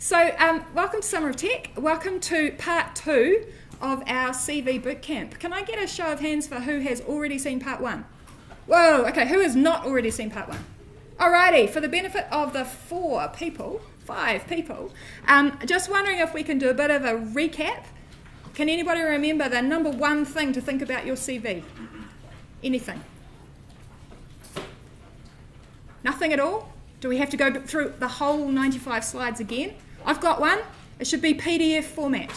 So welcome to Summer of Tech. Welcome to part 2 of our CV Bootcamp. Can I get a show of hands for who has already seen part 1? Whoa, okay, who has not already seen part 1? Alrighty, for the benefit of the 5 people, just wondering if we can do a bit of a recap. Can anybody remember the number 1 thing to think about your CV? Anything? Nothing at all? Do we have to go through the whole 95 slides again? I've got one. It should be PDF format.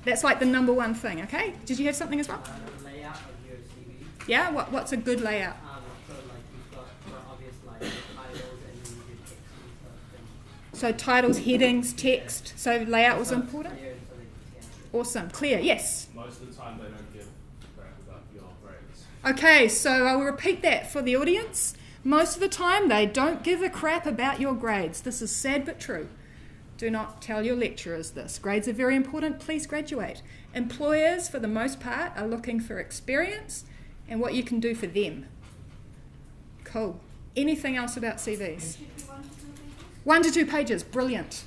That's like the number 1 thing, okay? Did you have something as well? The layout of your CV. Yeah? What's a good layout? So like you've got obvious like titles and then you do text and stuff. So titles, headings, text. So layout was important? Clear so they can see. Awesome. Clear, yes. Most of the time they don't give crap about your grades. Okay, so I will repeat that for the audience. Most of the time they don't give a crap about your grades. This is sad but true. Do not tell your lecturers this. Grades are very important. Please graduate. Employers, for the most part, are looking for experience and what you can do for them. Cool. Anything else about CVs? 1 to 2 pages. Brilliant.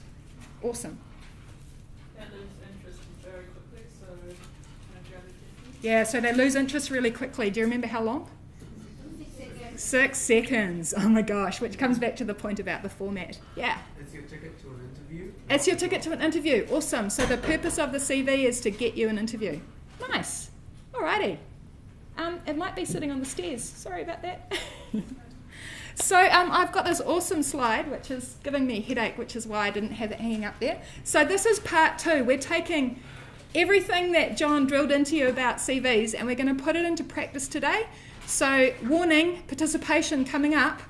Awesome. They lose interest very quickly, so kind of grab attention. Yeah, so they lose interest really quickly. Do you remember how long? 6 seconds. Oh my gosh, which comes back to the point about the format. Yeah. It's your ticket to an interview? It's your ticket to an interview. Awesome. So the purpose of the CV is to get you an interview. Nice. Alrighty. It might be sitting on the stairs. Sorry about that. So I've got this awesome slide, which is giving me a headache, which is why I didn't have it hanging up there. So this is part 2. We're taking everything that John drilled into you about CVs and we're going to put it into practice today. So warning, participation coming up.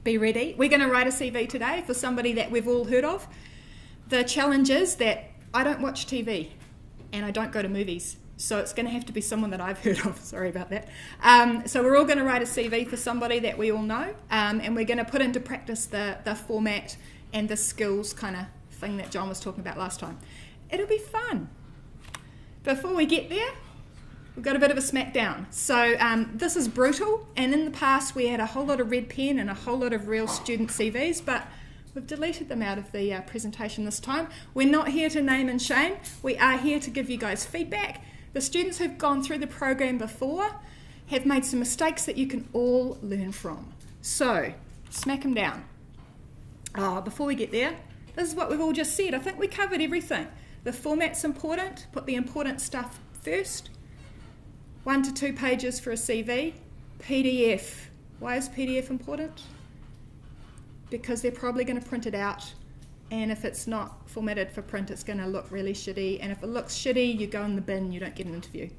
Be ready. We're going to write a CV today for somebody that we've all heard of. The challenge is that I don't watch TV and I don't go to movies. So it's going to have to be someone that I've heard of. Sorry about that. So we're all going to write a CV for somebody that we all know. And we're going to put into practice the format and the skills kind of thing that John was talking about last time. It'll be fun. Before we get there, we've got a bit of a smackdown. So this is brutal, and in the past we had a whole lot of red pen and a whole lot of real student CVs, but we've deleted them out of the presentation this time. We're not here to name and shame. We are here to give you guys feedback. The students who've gone through the program before have made some mistakes that you can all learn from. So, smack them down. Before we get there, this is what we've all just said. I think we covered everything. The format's important. Put the important stuff first. 1 to 2 pages for a CV. PDF. Why is PDF important? Because they're probably going to print it out, and if it's not formatted for print, it's going to look really shitty, and if it looks shitty, you go in the bin, you don't get an interview.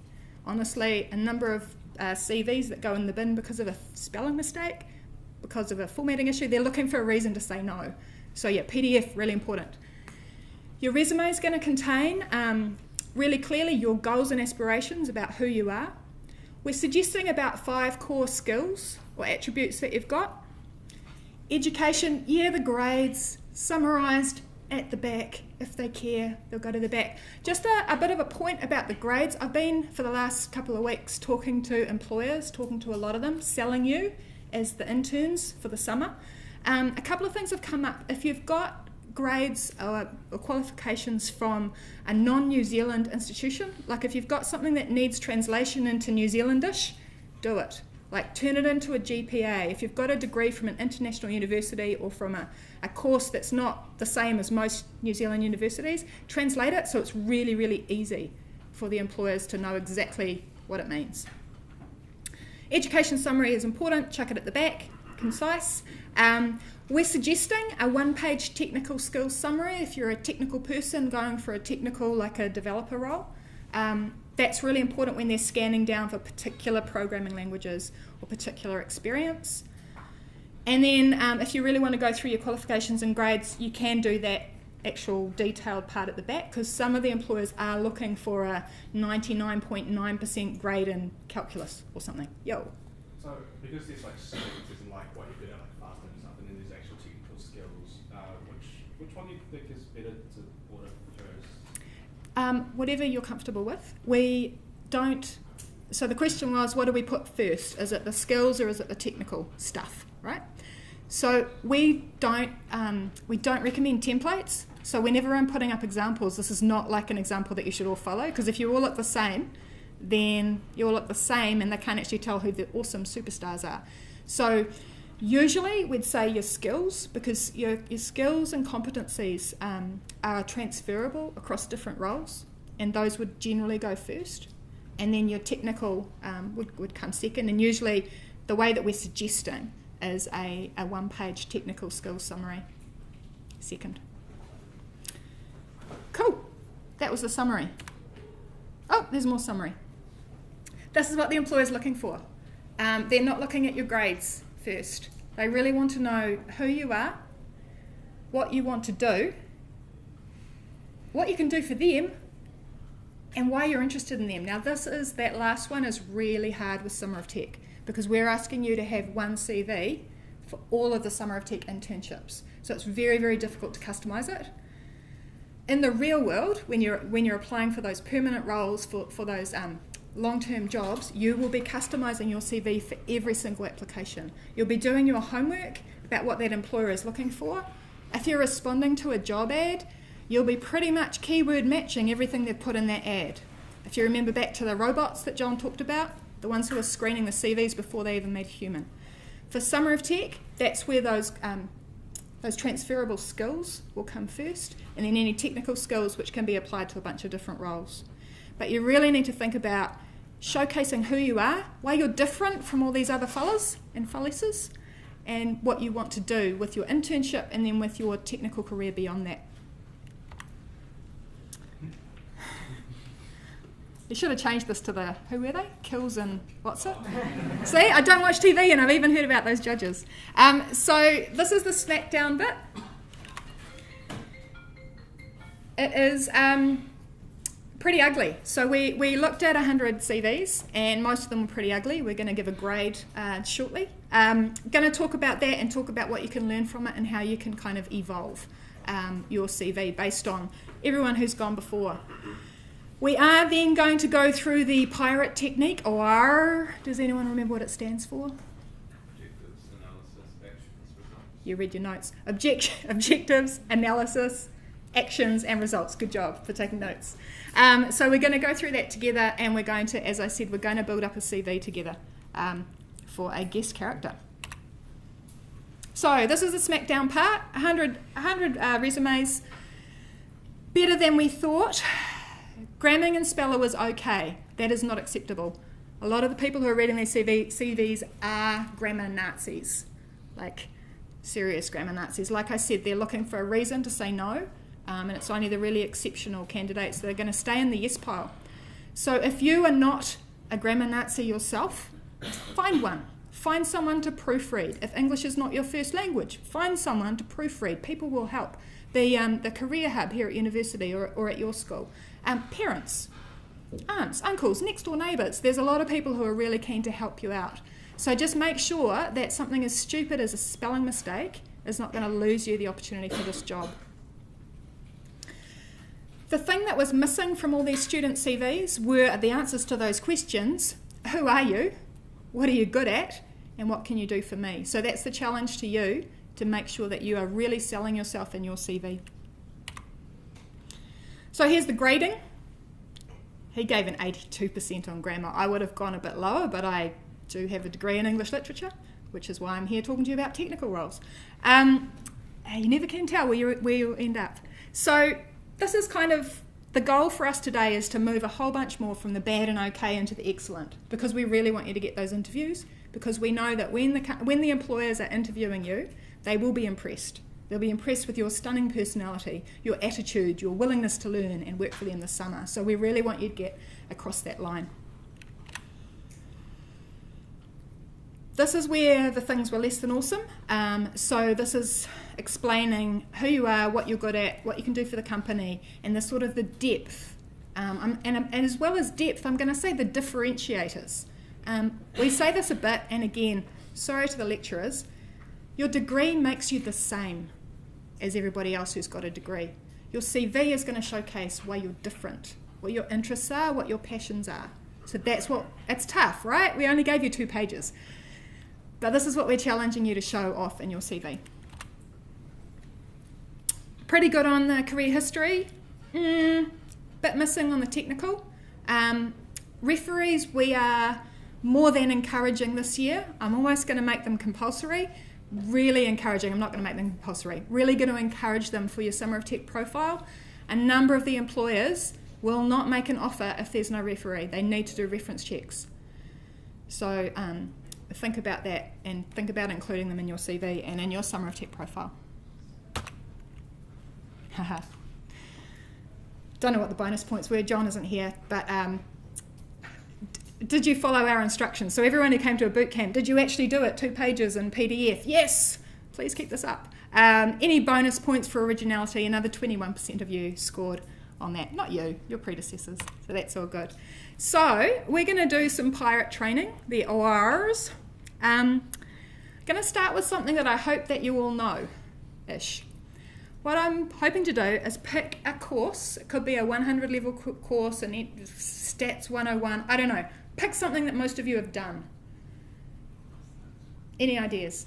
Honestly, a number of CVs that go in the bin because of a spelling mistake, because of a formatting issue, they're looking for a reason to say no. So yeah, PDF, really important. Your resume is going to contain really clearly your goals and aspirations about who you are. We're suggesting about 5 core skills or attributes that you've got. Education, yeah, the grades, summarised at the back. If they care, they'll go to the back. Just a bit of a point about the grades. I've been, for the last couple of weeks, talking to employers, talking to a lot of them, selling you as the interns for the summer. A couple of things have come up. If you've got grades or qualifications from a non-New Zealand institution, like if you've got something that needs translation into New Zealandish, do it. Like turn it into a GPA. If you've got a degree from an international university or from a course that's not the same as most New Zealand universities, translate it so it's really, really easy for the employers to know exactly what it means. Education summary is important. Chuck it at the back, concise. We're suggesting a 1-page technical skills summary if you're a technical person going for a technical, like a developer role. That's really important when they're scanning down for particular programming languages or particular experience. And then if you really want to go through your qualifications and grades, you can do that actual detailed part at the back, because some of the employers are looking for a 99.9% grade in calculus or something. Yo. So because there's like skills isn't like what you're good at, like fast and stuff, and then there's actual technical skills, which one do you think is better to order first? Whatever you're comfortable with. We don't. So the question was, what do we put first? Is it the skills or is it the technical stuff, right? So we don't recommend templates. So whenever I'm putting up examples, this is not like an example that you should all follow, because if you all look the same, then you all look the same and they can't actually tell who the awesome superstars are. So usually we'd say your skills, because your skills and competencies are transferable across different roles, and those would generally go first. And then your technical would come second, and usually the way that we're suggesting is a one-page technical skills summary second. Cool. That was the summary. Oh, there's more summary. This is what the employer's looking for. They're not looking at your grades first. They really want to know who you are, what you want to do, what you can do for them, and why you're interested in them. Now that last one is really hard with Summer of Tech, because we're asking you to have one CV for all of the Summer of Tech internships. So it's very, very difficult to customise it. In the real world, when you're applying for those permanent roles, for those long-term jobs, you will be customising your CV for every single application. You'll be doing your homework about what that employer is looking for. If you're responding to a job ad, you'll be pretty much keyword matching everything they've put in that ad. If you remember back to the robots that John talked about, the ones who were screening the CVs before they even made human. For Summer of Tech, that's where those transferable skills will come first, and then any technical skills which can be applied to a bunch of different roles. But you really need to think about showcasing who you are, why you're different from all these other fellas and fellasses, and what you want to do with your internship and then with your technical career beyond that. You should have changed this to the, who were they? Kills and what's it? See, I don't watch TV and I've even heard about those judges. So this is the smackdown bit. It is pretty ugly. So we looked at 100 CVs and most of them were pretty ugly. We're going to give a grade shortly. Going to talk about that and talk about what you can learn from it and how you can kind of evolve your CV based on everyone who's gone before. We are then going to go through the pirate technique, or does anyone remember what it stands for? Objectives, analysis, actions, results. You read your notes. Objectives, analysis, actions and results. Good job for taking notes. So we're going to go through that together, and we're going to, as I said, we're going to build up a CV together for a guest character. So this is the smackdown part. 100 resumes. Better than we thought. Gramming and speller was okay. That is not acceptable. A lot of the people who are reading these CVs are grammar Nazis, like serious grammar Nazis. Like I said, they're looking for a reason to say no, and it's only the really exceptional candidates that are going to stay in the yes pile. So if you are not a grammar Nazi yourself, find one. Find someone to proofread. If English is not your first language, find someone to proofread. People will help. The career hub here at university or at your school. Parents, aunts, uncles, next door neighbours. There's a lot of people who are really keen to help you out. So just make sure that something as stupid as a spelling mistake is not going to lose you the opportunity for this job. The thing that was missing from all these student CVs were the answers to those questions. Who are you? What are you good at? And what can you do for me? So that's the challenge to you, to make sure that you are really selling yourself in your CV. So here's the grading. He gave an 82% on grammar. I would have gone a bit lower, but I do have a degree in English literature, which is why I'm here talking to you about technical roles. You never can tell where you'll end up. So this is kind of the goal for us today, is to move a whole bunch more from the bad and okay into the excellent, because we really want you to get those interviews, because we know that when the employers are interviewing you, they will be impressed. They'll be impressed with your stunning personality, your attitude, your willingness to learn and work for them this summer. So we really want you to get across that line. This is where the things were less than awesome. So this is explaining who you are, what you're good at, what you can do for the company, and the sort of the depth. And as well as depth, I'm going to say the differentiators. We say this a bit, and again, sorry to the lecturers, your degree makes you the same as everybody else who's got a degree. Your CV is going to showcase why you're different, what your interests are, what your passions are. So that's what, it's tough, right? We only gave you 2 pages. But this is what we're challenging you to show off in your CV. Pretty good on the career history, bit missing on the technical. Referees, we are more than encouraging this year. I'm almost going to make them compulsory. Really encouraging, I'm not going to make them compulsory. Really going to encourage them for your Summer of Tech profile. A number of the employers will not make an offer if there's no referee. They need to do reference checks. So think about that and think about including them in your CV and in your Summer of Tech profile. Haha. Don't know what the bonus points were. John isn't here, but did you follow our instructions? So everyone who came to a boot camp, did you actually do it? 2 pages in PDF? Yes! Please keep this up. Any bonus points for originality? Another 21% of you scored on that. Not you, your predecessors. So that's all good. So we're going to do some pirate training, the ORs. Going to start with something that I hope that you all know-ish. What I'm hoping to do is pick a course. It could be a 100 level course, an Stats 101, I don't know. Pick something that most of you have done. Any ideas?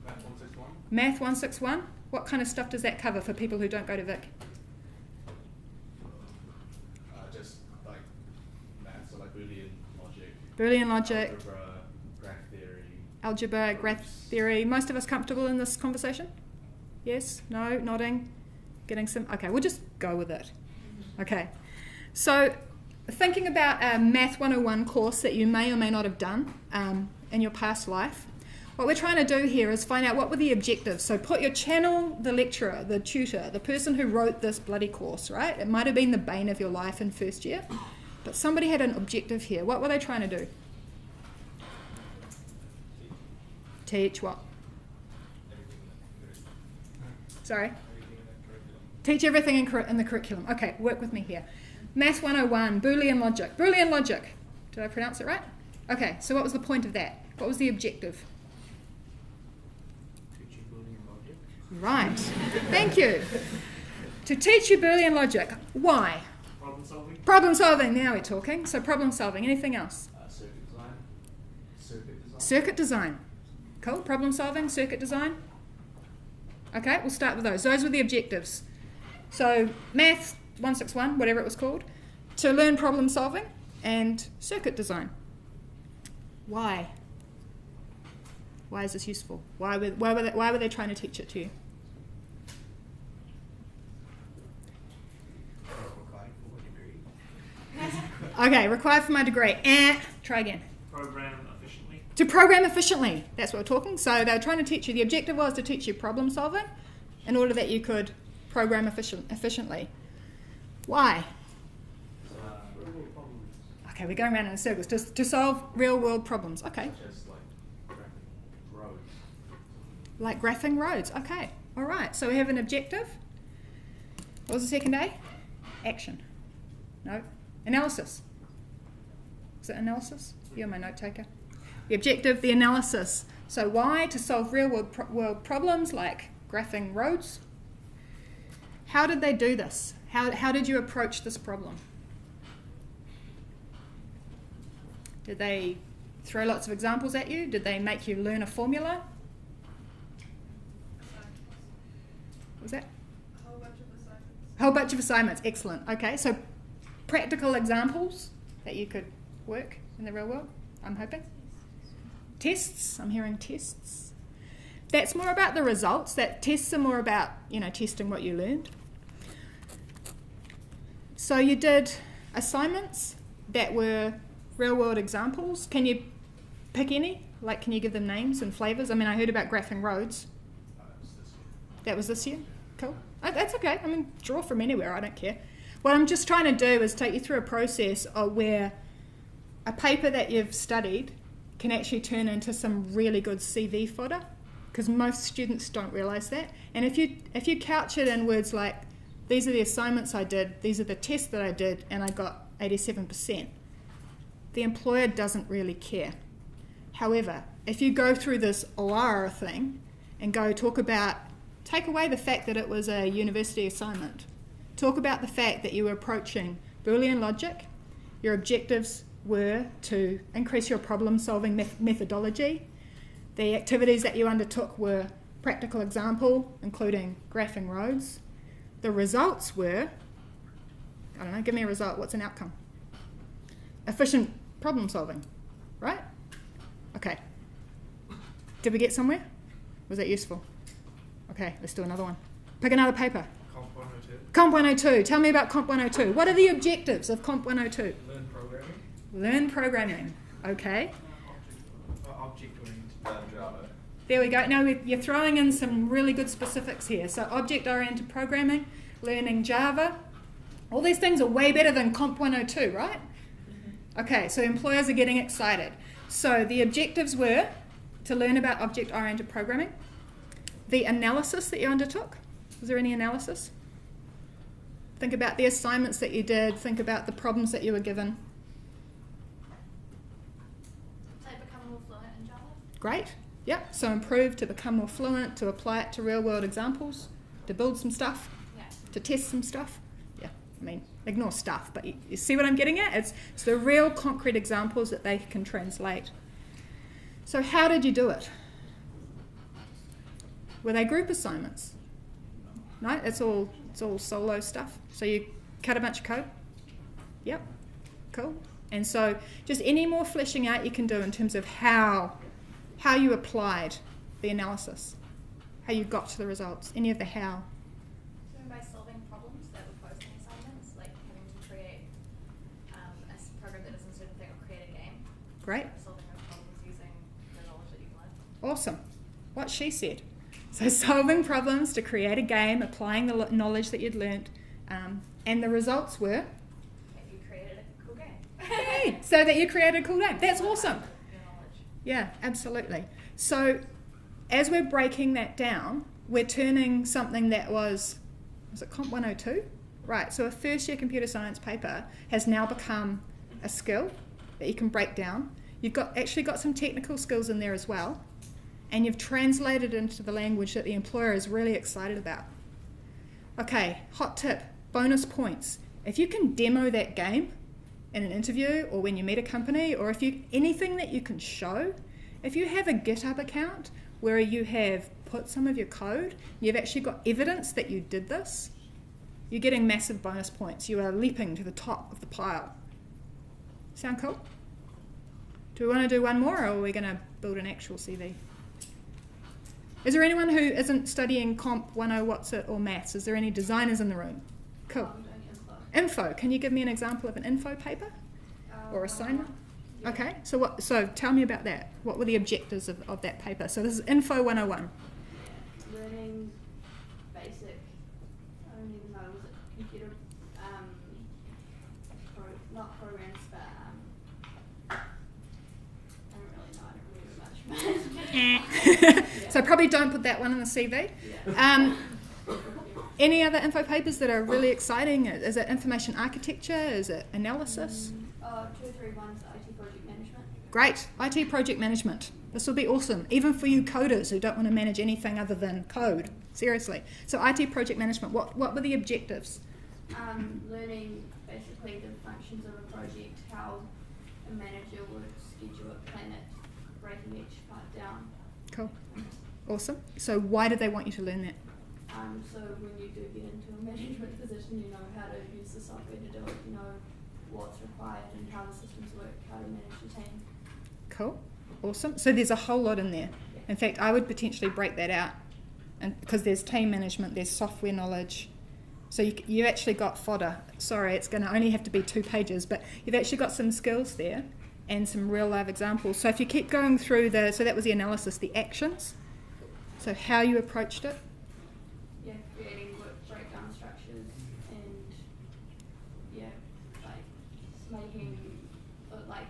Math 161. Math 161? What kind of stuff does that cover for people who don't go to Vic? Just like math, so like Boolean logic. Boolean logic. Algebra, graph theory. Algebra, graph theory. Most of us comfortable in this conversation? Yes? No? Nodding? Getting some? Okay, we'll just go with it. Okay. So thinking about a Math 101 course that you may or may not have done in your past life, what we're trying to do here is find out what were the objectives. So put your channel, the lecturer, the tutor, the person who wrote this bloody course, right? It might have been the bane of your life in first year, but somebody had an objective here. What were they trying to do? Teach what? Sorry? Teach everything in the curriculum. Okay, work with me here. Math 101, Boolean logic. Boolean logic. Did I pronounce it right? Okay, so what was the point of that? What was the objective? Teaching Boolean logic. Right. Thank you. To teach you Boolean logic. Why? Problem solving. Problem solving. Now we're talking. So problem solving. Anything else? Circuit design. Circuit design. Circuit design. Cool. Problem solving, circuit design. Okay, we'll start with those. Those were the objectives. So Math 161, whatever it was called, to learn problem solving and circuit design. Why? Why is this useful? Why were they trying to teach it to you? Required for a degree. Okay, required for my degree. Try again. Program efficiently. To program efficiently. That's what we're talking. So they were trying to teach you, the objective was to teach you problem solving in order that you could program efficiently. Why? Real world problems. Okay, we're going around in circles. To solve real world problems. Okay. Such as like graphing roads. Like graphing roads. Okay. All right. So we have an objective. What was the second A? Action. No. Analysis. Is it analysis? You're my note taker. The objective, the analysis. So why? To solve real world problems like graphing roads. How did they do this? How did you approach this problem? Did they throw lots of examples at you? Did they make you learn a formula? What was that? A whole bunch of assignments. A whole bunch of assignments. Excellent. Okay, so practical examples that you could work in the real world, I'm hoping. Tests. I'm hearing tests. That's more about the results. That tests are more about, testing what you learned. So you did assignments that were real-world examples. Can you pick any? Like, can you give them names and flavours? I mean, I heard about graphing roads. That was this year? Cool. That's okay. I mean, draw from anywhere. I don't care. What I'm just trying to do is take you through a process of where a paper that you've studied can actually turn into some really good CV fodder, because most students don't realise that. And if you couch it in words like, these are the assignments I did, these are the tests that I did, and I got 87%, the employer doesn't really care. However, if you go through this OR thing and take away the fact that it was a university assignment, talk about the fact that you were approaching Boolean logic, your objectives were to increase your problem-solving methodology, The activities that you undertook were practical example, including graphing roads. The results were, I don't know, give me a result. What's an outcome? Efficient problem solving, right? Okay. Did we get somewhere? Was that useful? Okay, let's do another one. Pick another paper. Comp 102. Comp 102. Tell me about Comp 102. What are the objectives of Comp 102? Learn programming. Learn programming. Okay. Object-oriented. Java. There we go. Now you're throwing in some really good specifics here. So object-oriented programming, learning Java. All these things are way better than Comp 102, right? Okay, so employers are getting excited. So the objectives were to learn about object-oriented programming. The analysis that you undertook. Was there any analysis? Think about the assignments that you did. Think about the problems that you were given. So become more fluent in Java? Great. Yep. So improve to become more fluent, to apply it to real-world examples, to build some stuff, Yeah. to test some stuff. Yeah. I mean, ignore stuff, but you see what I'm getting at? It's the real concrete examples that they can translate. So how did you do it? Were they group assignments? No, it's all solo stuff. So you cut a bunch of code. Yep, cool. And so just any more fleshing out you can do in terms of how you applied the analysis, how you got to the results, any of the how. So by solving problems that were posed in assignments, like having to create a program that does a certain thing or create a game. Great. Solving those problems using the knowledge that you've learned. Awesome. What she said. So solving problems to create a game, applying the knowledge that you'd learnt, and the results were? That you created a cool game. Hey, so that you created a cool game. That's awesome. Your knowledge. Yeah, absolutely. So as we're breaking that down, we're turning something that was it Comp 102? Right, so a first year computer science paper has now become a skill that you can break down. You've actually got some technical skills in there as well, and you've translated it into the language that the employer is really excited about. Okay, hot tip, bonus points. If you can demo that game in an interview or when you meet a company, or if you anything that you can show, if you have a GitHub account where you have put some of your code, you've actually got evidence that you did this, you're getting massive bonus points. You are leaping to the top of the pile. Sound cool? Do we want to do one more, or are we going to build an actual CV? Is there anyone who isn't studying Comp 10 What's It or Maths? Is there any designers in the room? Cool. I'm doing info. Info. Can you give me an example of an info paper or assignment? Yeah. Okay. So tell me about that. What were the objectives of that paper? So this is Info 101. Learning basic, I don't even know, was it computer, not programs, but I don't really know, I don't remember much. So probably don't put that one in the CV. Yeah. Any other info papers that are really exciting? Is it information architecture? Is it analysis? 231's IT project management. Great. IT project management. This will be awesome, even for you coders who don't want to manage anything other than code. Seriously. So IT project management, what were the objectives? Learning basically the functions of a project, how a manager would schedule it, plan it, breaking each part down. Cool. Awesome. So why did they want you to learn that? So when you do get into a management position, you know how to use the software to do it, you know what's required and how the systems work, how to manage the team. Cool. Awesome. So there's a whole lot in there. In fact, I would potentially break that out, and because there's team management, there's software knowledge. So you actually got fodder. Sorry, it's going to only have to be 2 pages, but you've actually got some skills there and some real life examples. So if you keep going through so that was the analysis, the actions. So how you approached it. Yeah, creating work breakdown structures and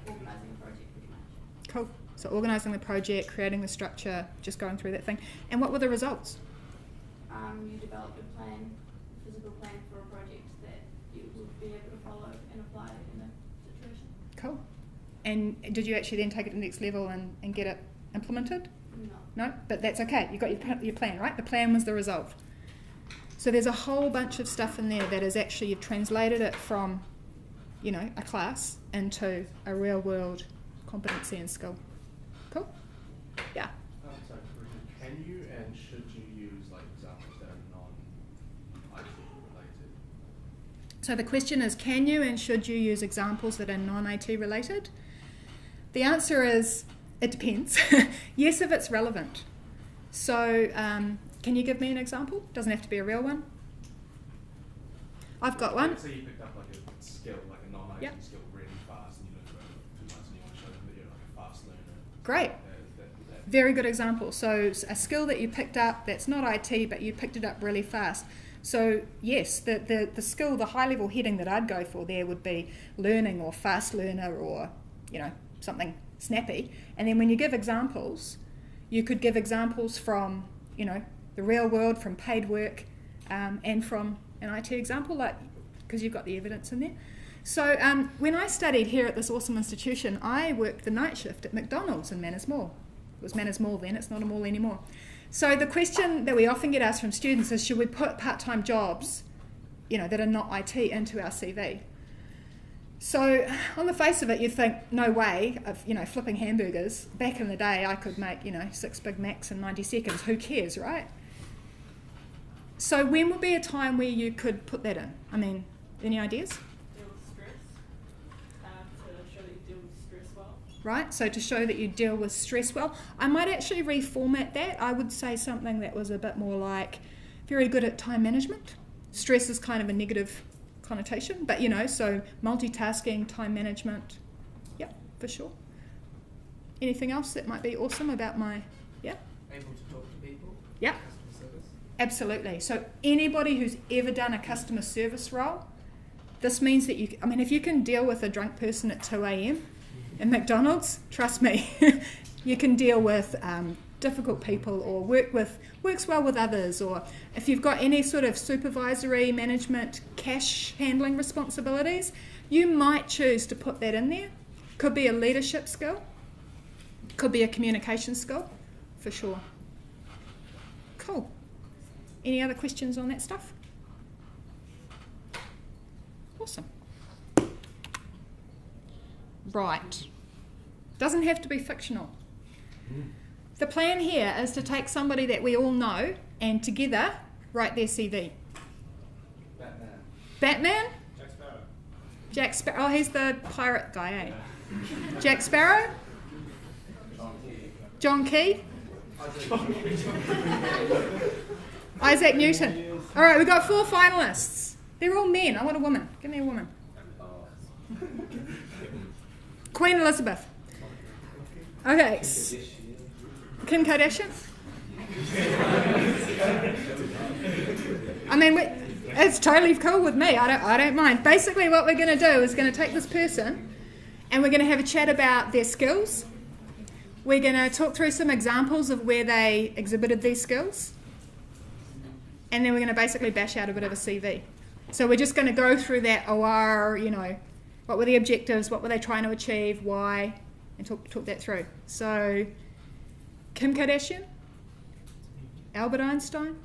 organising a project pretty much. Cool. So organising the project, creating the structure, just going through that thing. And what were the results? You developed a plan, a physical plan for a project that you would be able to follow and apply in a situation. Cool. And did you actually then take it to the next level and get it implemented? No, but that's okay. You got your plan, right? The plan was the result. So there's a whole bunch of stuff in there that is actually, you've translated it from, a class into a real world competency and skill. Cool? Yeah. So the question is, can you and should you use examples that are non-IT related? The answer is, it depends. Yes, if it's relevant. So can you give me an example? Doesn't have to be a real one. I've got one. So you picked up like a skill, like a non-IT Yep. skill really fast, and you learned about it 2 months, and you want to show the video like a fast learner. Great. Very good example. So a skill that you picked up that's not IT, but you picked it up really fast. So yes, the skill, the high level heading that I'd go for there would be learning or fast learner or, you know, something snappy. And then when you give examples, you could give examples from, you know, the real world, from paid work, and from an IT example, like, because you've got the evidence in there. So when I studied here at this awesome institution, I worked the night shift at McDonald's in Manners Mall. It was Manners Mall then, it's not a mall anymore. So the question that we often get asked from students is, should we put part-time jobs, you know, that are not IT into our CV? So on the face of it, you'd think, no way, of, you know, flipping hamburgers. Back in the day, I could make, you know, 6 Big Macs in 90 seconds. Who cares, right? So when would be a time where you could put that in? I mean, any ideas? Deal with stress. To show that you deal with stress well. Right, so to show that you deal with stress well. I might actually reformat that. I would say something that was a bit more like, very good at time management. Stress is kind of a negative connotation, but you know, so multitasking, time management, yeah, for sure. Anything else that might be awesome about my, yeah? Able to talk to people. Yeah. Customer service. Absolutely. So anybody who's ever done a customer service role, this means that you, I mean, if you can deal with a drunk person at 2 a.m. in McDonald's, trust me, you can deal with difficult people or works well with others, or if you've got any sort of supervisory, management, cash handling responsibilities, you might choose to put that in there. Could be a leadership skill, could be a communication skill, for sure. Cool. Any other questions on that stuff? Awesome. Right. Doesn't have to be fictional. The plan here is to take somebody that we all know and together write their CV. Batman. Batman? Jack Sparrow. Jack Sparrow. Oh, he's the pirate guy, eh? Jack Sparrow? John Key? Isaac Newton. All right, we've got 4 finalists. They're all men. I want a woman. Give me a woman. Queen Elizabeth. Okay. Kim Kardashian? I mean, it's totally cool with me. I don't mind. Basically, what we're going to do is going to take this person and we're going to have a chat about their skills. We're going to talk through some examples of where they exhibited these skills. And then we're going to basically bash out a bit of a CV. So we're just going to go through that OR, you know, what were the objectives, what were they trying to achieve, why, and talk that through. So, Kim Kardashian, Albert Einstein,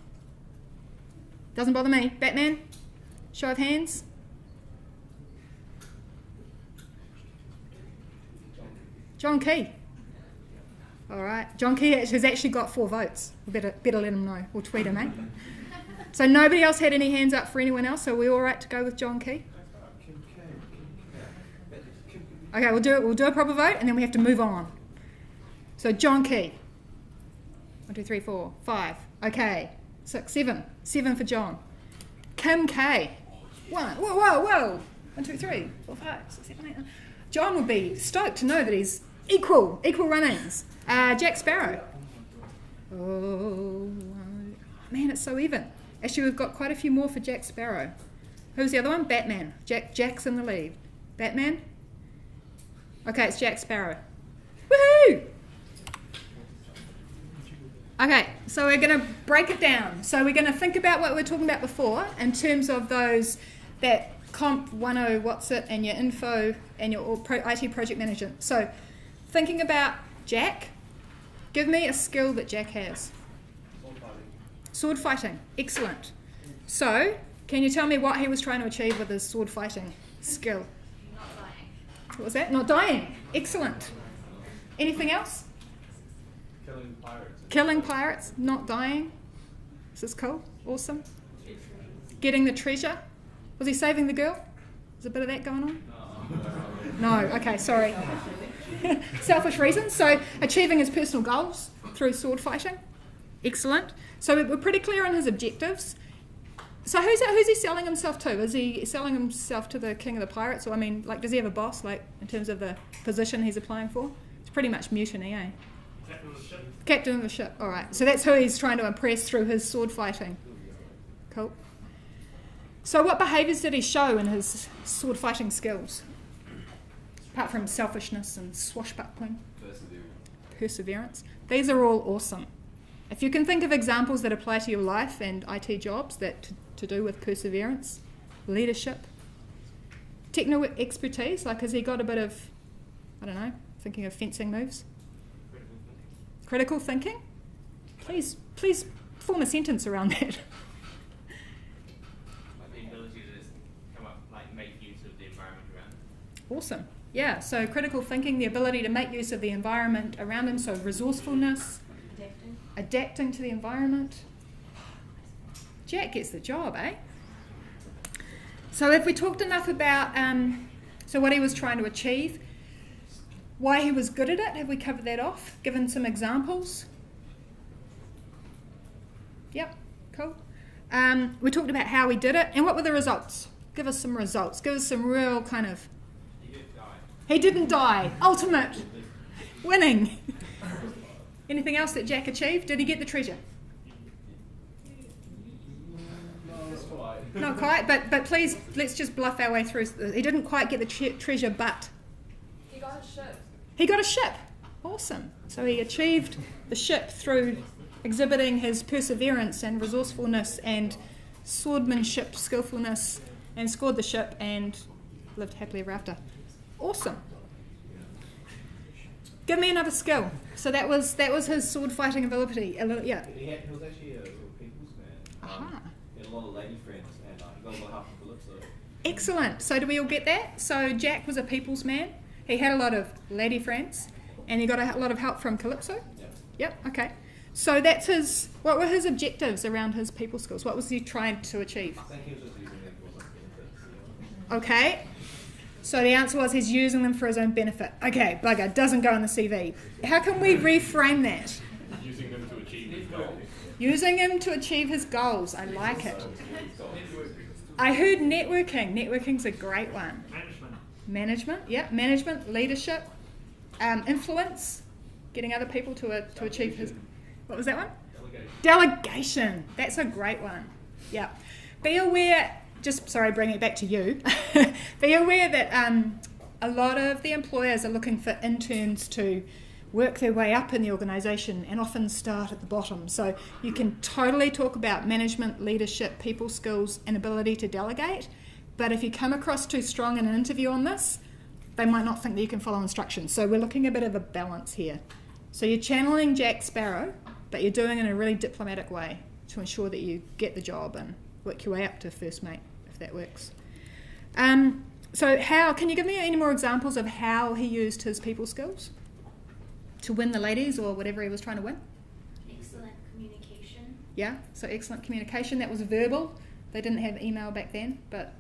doesn't bother me. Batman, show of hands. John Key. All right, John Key has actually got 4 votes. We better let him know. We'll tweet him, eh? So nobody else had any hands up for anyone else, so we're all right to go with John Key? Okay, we'll do a proper vote, and then we have to move on. So John Key. 1, 2, 3, 4, 5. Okay. 6, 7. 7 for John. Kim K. 1. Whoa. 1, 2, 3, 4, 5, 6, 7, 8. John would be stoked to know that he's equal runnings. Jack Sparrow. Oh, man, it's so even. Actually, we've got quite a few more for Jack Sparrow. Who's the other one? Batman. Jack's in the lead. Batman? Okay, it's Jack Sparrow. Woohoo! Okay, so we're going to break it down. So we're going to think about what we were talking about before in terms of those, that comp 10 what's it and your info and your IT project management. So thinking about Jack, give me a skill that Jack has. Sword fighting. Excellent. So, can you tell me what he was trying to achieve with his sword fighting skill? Not dying. What was that? Not dying. Excellent. Anything else? Killing pirates. Killing pirates, not dying. This is cool. Awesome. Getting the treasure. Was he saving the girl? Is a bit of that going on? No, okay, sorry. Selfish reasons. So achieving his personal goals through sword fighting. Excellent. So we're pretty clear on his objectives. So who's he selling himself to? Is he selling himself to the king of the pirates? Or, I mean, like, does he have a boss, like, in terms of the position he's applying for? It's pretty much mutiny, eh? Captain of the ship. Captain of the ship, all right. So that's who he's trying to impress through his sword fighting. Cool. So what behaviours did he show in his sword fighting skills? Apart from selfishness and swashbuckling. Perseverance. These are all awesome. If you can think of examples that apply to your life and IT jobs that to do with perseverance, leadership, technical expertise, like has he got a bit of, I don't know, thinking of fencing moves? Critical thinking? Please form a sentence around that. Like the ability to just come up, like make use of the environment around him. Awesome. Yeah, so critical thinking, the ability to make use of the environment around him, so resourcefulness, adapting to the environment. Jack gets the job, eh? So have we talked enough about so what he was trying to achieve, why he was good at it? Have we covered that off? Given some examples? Yep, cool. We talked about how he did it, and what were the results? Give us some results. Give us some real kind of... He didn't die. Ultimate. Winning. Anything else that Jack achieved? Did he get the treasure? Not quite, but please, let's just bluff our way through. He didn't quite get the treasure, but... He got a ship. He got a ship. Awesome. So he achieved the ship through exhibiting his perseverance and resourcefulness and swordmanship skillfulness, and scored the ship and lived happily ever after. Awesome. Give me another skill. So that was his sword fighting ability. Yeah. He was actually a people's man. Aha. He had a lot of lady friends, and he got a lot of help from Calypso. Excellent. So do we all get that? So Jack was a people's man. He had a lot of lady friends, and he got a lot of help from Calypso. Yeah. Yep. Okay. So that's his. What were his objectives around his people skills? What was he trying to achieve? I think he was just using them for like benefits. Okay. So the answer was he's using them for his own benefit. Okay, bugger, doesn't go in the CV. How can we reframe that? Using them to achieve his goals. Using him to achieve his goals. I like it. I heard networking. Networking's a great one. Management, yeah. Management, leadership, influence, getting other people to achieve his... What was that one? Delegation. That's a great one. Yeah. Be aware... bring it back to you. Be aware that a lot of the employers are looking for interns to work their way up in the organisation and often start at the bottom. So you can totally talk about management, leadership, people skills and ability to delegate, but if you come across too strong in an interview on this, they might not think that you can follow instructions. So we're looking at a bit of a balance here. So you're channeling Jack Sparrow, but you're doing it in a really diplomatic way to ensure that you get the job and work your way up to first mate. If that works. So can you give me any more examples of how he used his people skills to win the ladies or whatever he was trying to win? Excellent communication. Yeah, so excellent communication. That was verbal. They didn't have email back then, but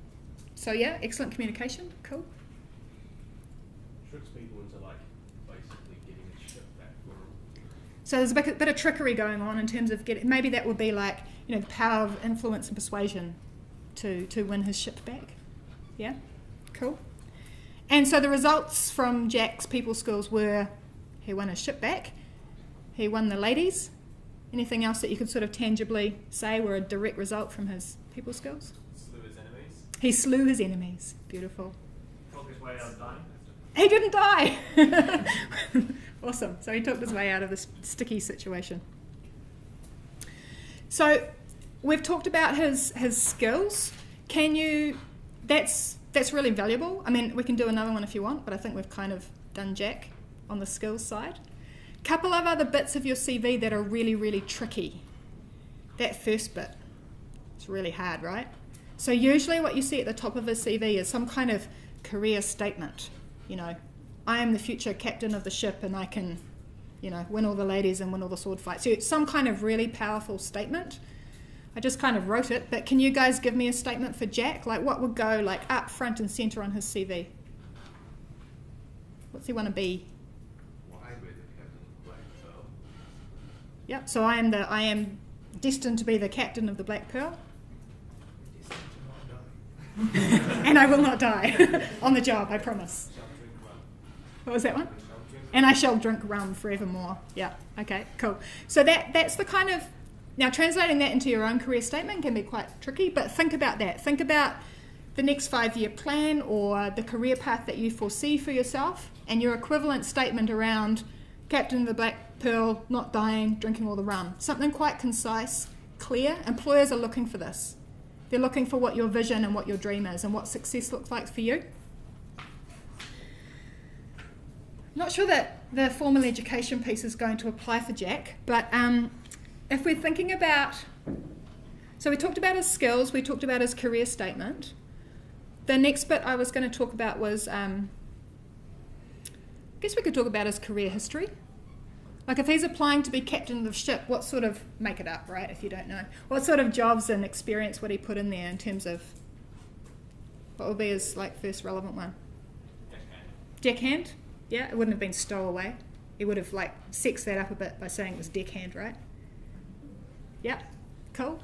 so yeah, excellent communication. Cool. Tricks people into like basically getting a ship back for him. So there's a bit of trickery going on in terms of getting. Maybe that would be like the power of influence and persuasion to win his ship back. Yeah? Cool. And so the results from Jack's people skills were he won his ship back, he won the ladies. Anything else that you could sort of tangibly say were a direct result from his people skills? Slew his enemies. He slew his enemies. Beautiful. Talk his way out of dying. He didn't die! Awesome. So he talked his way out of this sticky situation. So we've talked about his skills. That's really valuable. I mean, we can do another one if you want, but I think we've kind of done Jack on the skills side. Couple of other bits of your CV that are really, really tricky. That first bit, it's really hard, right? So usually what you see at the top of his CV is some kind of career statement. I am the future captain of the ship and I can, win all the ladies and win all the sword fights. So some kind of really powerful statement. I just kind of wrote it, but can you guys give me a statement for Jack? Like what would go like up front and centre on his CV? What's he want to be? Why be the captain of the Black Pearl? Yep, so I am destined to be the captain of the Black Pearl. And I will not die on the job, I promise. What was that one? And I shall drink rum forevermore. Yeah, okay, cool. So that's the kind of, now translating that into your own career statement can be quite tricky, but think about that. Think about the next 5-year plan or the career path that you foresee for yourself and your equivalent statement around captain of the Black Pearl, not dying, drinking all the rum. Something quite concise, clear. Employers are looking for this. They're looking for what your vision and what your dream is and what success looks like for you. Not sure that the formal education piece is going to apply for Jack, but if we're thinking about, so we talked about his skills, we talked about his career statement. The next bit I was going to talk about was, I guess we could talk about his career history. Like if he's applying to be captain of the ship, what sort of, make it up, right, if you don't know, what sort of jobs and experience would he put in there in terms of, what would be his like first relevant one? Deckhand? Yeah, it wouldn't have been stowaway. He would have like sexed that up a bit by saying it was deckhand, right? Yeah, cool.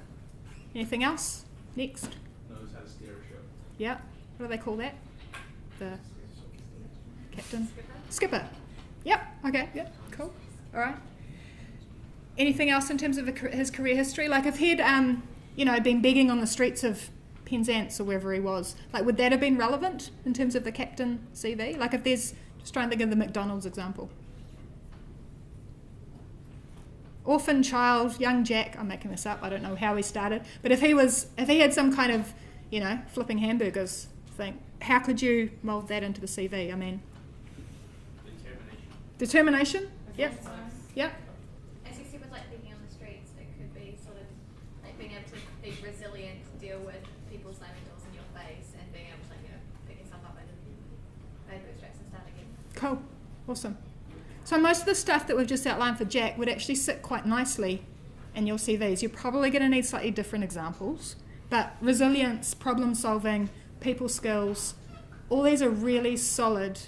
Anything else? Next. Knows how to steer a ship. Yeah, what do they call that? The captain? Skipper. Yep, okay, yep, cool. All right. Anything else in terms of his career history? Like if he'd, been begging on the streets of Penzance or wherever he was, like would that have been relevant in terms of the captain CV? Like if there's, just trying to think of the McDonald's example. Orphan child, young Jack, I'm making this up, I don't know how he started, but if he had some kind of, flipping hamburgers thing, how could you mould that into the CV? I mean, determination? Yep. Yep. As you said with like being on the streets, it could be sort of like being able to be resilient, deal with people slamming doors in your face, and being able to pick yourself up and pay bootstraps and start again. Cool. Awesome. So most of the stuff that we've just outlined for Jack would actually sit quite nicely in your CVs. You're probably going to need slightly different examples, but resilience, problem solving, people skills, all these are really solid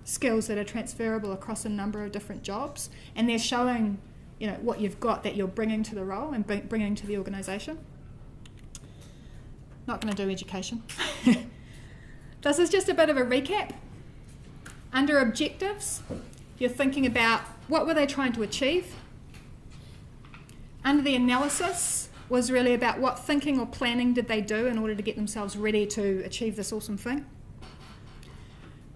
skills that are transferable across a number of different jobs, and they're showing what you've got that you're bringing to the role and bringing to the organisation. Not going to do education. This is just a bit of a recap. Under objectives, you're thinking about what were they trying to achieve. Under the analysis was really about what thinking or planning did they do in order to get themselves ready to achieve this awesome thing.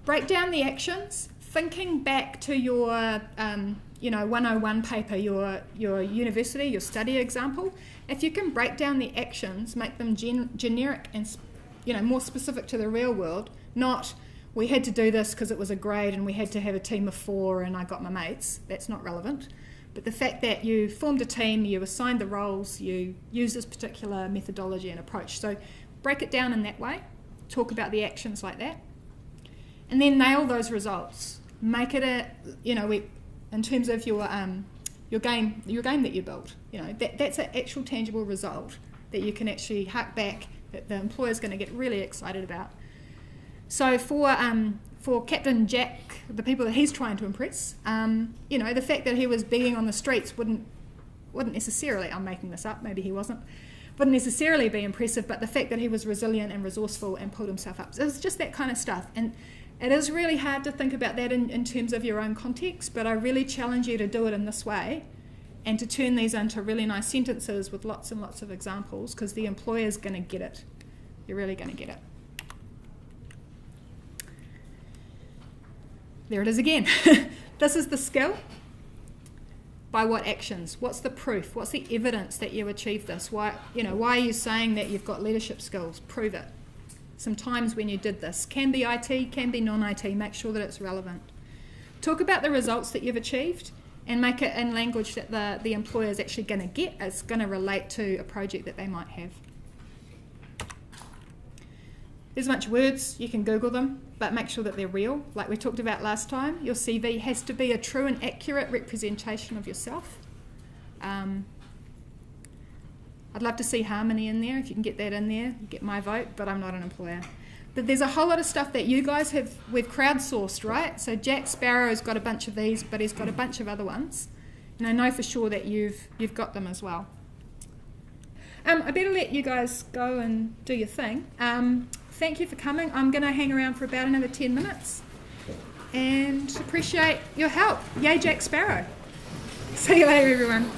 Break down the actions, thinking back to your 101 paper, your university, your study example. If you can break down the actions, make them generic and more specific to the real world, not we had to do this because it was a grade and we had to have a team of 4 and I got my mates, that's not relevant. But the fact that you formed a team, you assigned the roles, you used this particular methodology and approach. So break it down in that way, talk about the actions like that. And then nail those results. Make it in terms of your game that you built. That's an actual tangible result that you can actually hark back that the employer's going to get really excited about. So for Captain Jack, the people that he's trying to impress, the fact that he was begging on the streets wouldn't necessarily, I'm making this up, maybe he wasn't, wouldn't necessarily be impressive, but the fact that he was resilient and resourceful and pulled himself up. So it's just that kind of stuff. And it is really hard to think about that in terms of your own context, but I really challenge you to do it in this way and to turn these into really nice sentences with lots and lots of examples, because the employer's going to get it. You're really going to get it. There it is again. This is the skill. By what actions? What's the proof? What's the evidence that you achieved this? Why are you saying that you've got leadership skills? Prove it. Some times when you did this. Can be IT, can be non-IT. Make sure that it's relevant. Talk about the results that you've achieved and make it in language that the employer is actually going to get. It's going to relate to a project that they might have. There's a bunch of words, you can Google them, but make sure that they're real. Like we talked about last time, your CV has to be a true and accurate representation of yourself. I'd love to see Harmony in there. If you can get that in there, you get my vote, but I'm not an employer. But there's a whole lot of stuff that you guys have, we've crowdsourced, right? So Jack Sparrow's got a bunch of these, but he's got a bunch of other ones. And I know for sure that you've got them as well. I better let you guys go and do your thing. Thank you for coming. I'm going to hang around for about another 10 minutes. And appreciate your help. Yay, Jack Sparrow. See you later, everyone.